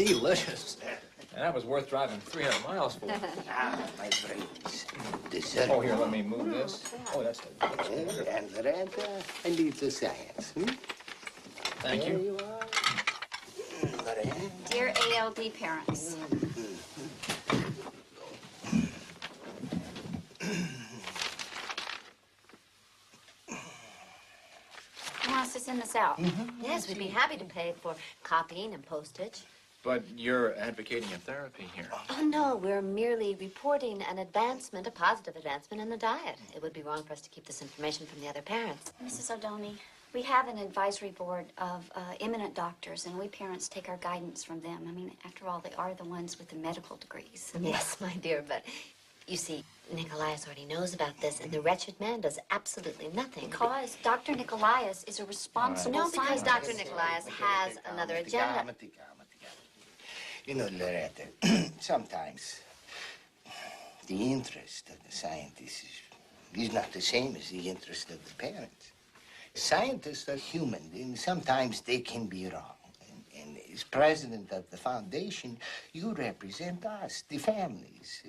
delicious. And that was worth driving 300 miles for. My friends, dessert. Oh, here, let me move this. Oh, that's good. And Loretta, and it's a science. Thank There you. you are. Loretta. Dear ALD parents. Who wants to send this out? Yes, we'd be happy to pay for copying and postage. But you're advocating a therapy here. Oh, no, we're merely reporting an advancement, a positive advancement in the diet. It would be wrong for us to keep this information from the other parents. Mrs. O'Doney, we have an advisory board of eminent doctors, and we parents take our guidance from them. I mean, after all, they are the ones with the medical degrees. Yes, my dear, but you see, Nicolaius already knows about this, and the wretched man does absolutely nothing. Because Dr. Nicolaius is a responsible No, because scientist. Dr. Nicolaius has another agenda. You know, Loretta, sometimes the interest of the scientists is not the same as the interest of the parents. Scientists are human, and sometimes they can be wrong. And as president of the foundation, you represent us, the families.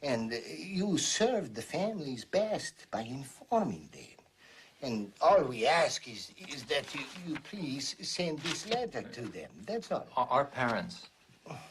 And you serve the families best by informing them. And all we ask is that you please send this letter to them. That's all. Our parents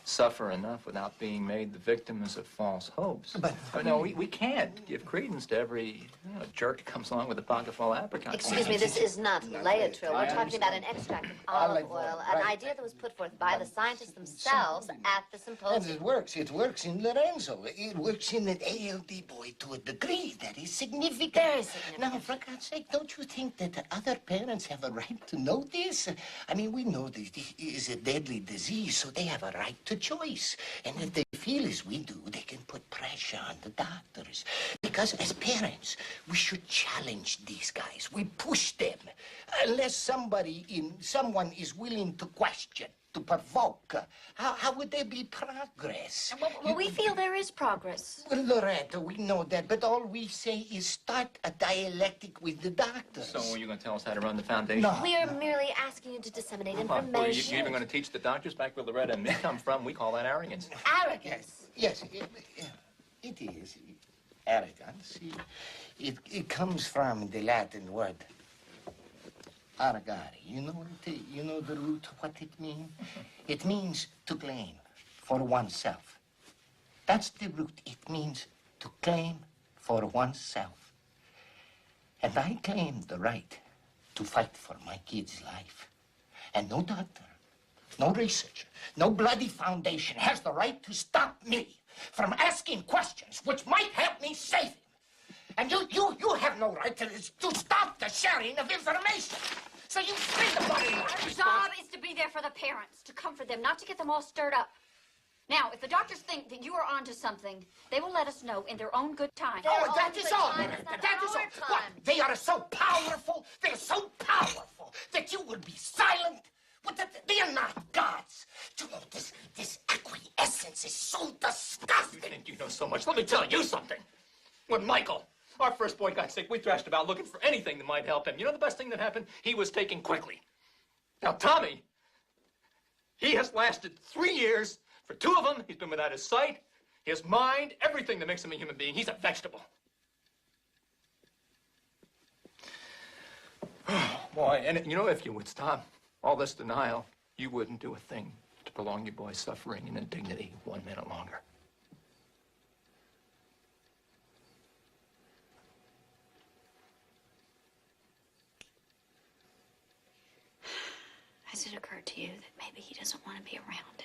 suffer enough without being made the victims of false hopes. But no, we can't give credence to every jerk that comes along with a pocket full of apricots. Excuse me, this is not Laetrile. We're talking about an extract of olive oil, an right. idea that was put forth by the scientists themselves at the And symposium. it works. It works in Lorenzo. It works in an ALD boy to a degree that is significant. Very significant. Now, for God's sake, don't you think that the other parents have a right to know this? I mean, we know that this is a deadly disease, so they have a right to choice. And if they feel as we do, they can put pressure on the doctors. Because as parents, we should challenge these guys. We push them. Unless someone is willing to question, to provoke, how would there be progress? Well, we feel there is progress. Well, Loretta, we know that, but all we say is start a dialectic with the doctors. So you're going to tell us how to run the foundation? No. We are merely asking you to disseminate Well, information. you're even going to teach the doctors back where Loretta and me come from? We call that arrogance. Arrogance. Yes, it is. Arrogance. It comes from the Latin word argare. You know the root of what it means? It means to claim for oneself. That's the root. It means to claim for oneself. And I claim the right to fight for my kid's life. And no doctor, no researcher, no bloody foundation has the right to stop me from asking questions which might help me save him. And you have no right to stop the sharing of information. So you free the body. Our job is to be there for the parents, to comfort them, not to get them all stirred up. Now, if the doctors think that you are onto something, they will let us know in their own good time. Oh, that own is good all. time is not That is our all. What? time. They are so powerful. They're so powerful that you will be silent. But they are not gods. You know, this acquiescence is so disgusting. You think you know so much? Let me tell you something. When Michael, our first boy, got sick, we thrashed about looking for anything that might help him. You know the best thing that happened? He was taken quickly. Now, Tommy, he has lasted 3 years. For 2 of them, he's been without his sight, his mind, everything that makes him a human being. He's a vegetable. Boy, and you know, if you would stop all this denial, you wouldn't do a thing to prolong your boy's suffering and indignity 1 minute longer. Has it occurred to you that maybe he doesn't want to be around?